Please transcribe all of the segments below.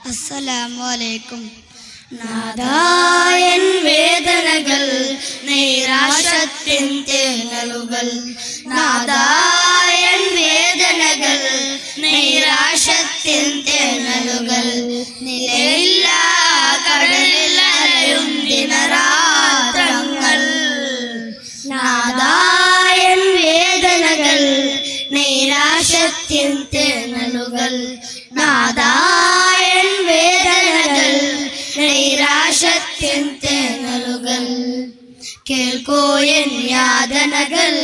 അസ്സലാമു അലൈക്കും. നാദായൻ വേദനകൾ നൈരാശ്യത്തിൻ തേങ്ങലുകൾ, നാദായൻ വേദനകൾ നൈരാശ്യത്തിൻ തേങ്ങലുകൾ, നിലയില്ല കടലിൽ അലയും ദിനരാത്രങ്ങൾ. നാദായൻ വേദനകൾ നൈരാശ്യത്തിൻ തേങ്ങലുകൾ, നാദായൻ വേദനകൾ നൈരാശ്യത്തിൻ തേങ്ങലുകൾ. കേൾക്കൂ എൻ യാതനകൾ,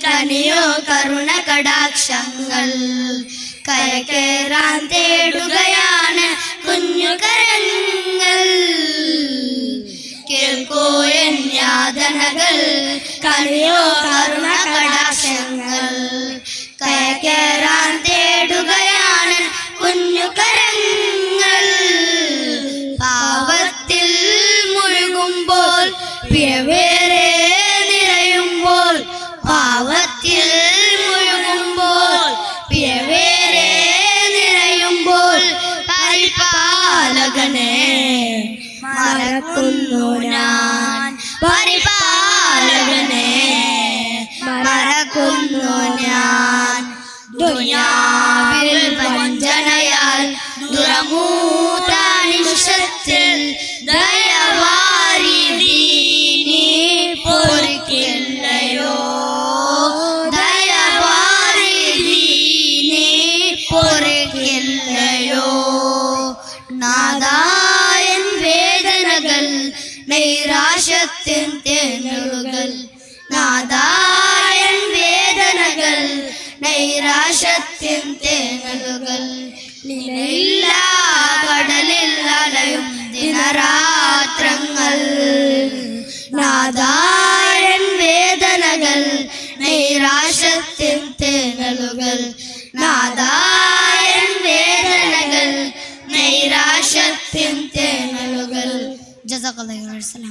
കനിയോ കരുണ കടാക്ഷങ്ങൾ. കരകേറാൻ തേടുകയാണ് കുഞ്ഞുകരങ്ങൾ. കേൾക്കൂ എൻ യാതനകൾ, കനിയോ കരുണ കടാക്ഷങ്ങൾ. കരകേറാൻ തേടുകയാണ് കുഞ്ഞുകരങ്ങൾ. പാവത്തിൽ മുഴുകുമ്പോൾ പിഴവേറെ നിറയുമ്പോൾ, പാവത്തിൽ മുഴുകുമ്പോൾ പിഴവേറെ നിറയുമ്പോൾ, പരിപാലകനെ മറക്കുന്നു ഞാൻ, പരിപാലകനെ മറക്കുന്നു ഞാൻ. ദുനിയാവിൽ വഞ്ചനയാൽ ദുരമൂത്ത നിമിഷത്തിൽ ദയവാരിധി നീ പൊറുക്കില്ലയോ, ദയവാരിധി നീ പൊറുക്കില്ലയോ. നാദായൻ വേദനകൾ നൈരാശ്യത്തിൻ തേങ്ങലുകൾ, നാദായൻ വേദനകൾ നൈരാശ്യത്തിൻ തേങ്ങലുകൾ. നിലയില്ല കടലിൽ അലയും ദിനരാത്രങ്ങൾ. നാദായൻ വേദനകൾ നൈരാശ്യത്തിൻ തേങ്ങലുകൾ, നാദായൻ വേദനകൾ നൈരാശ്യത്തിൻ തേങ്ങലുകൾ. ജസാക്കല്ലാഹു ഖൈറൻ.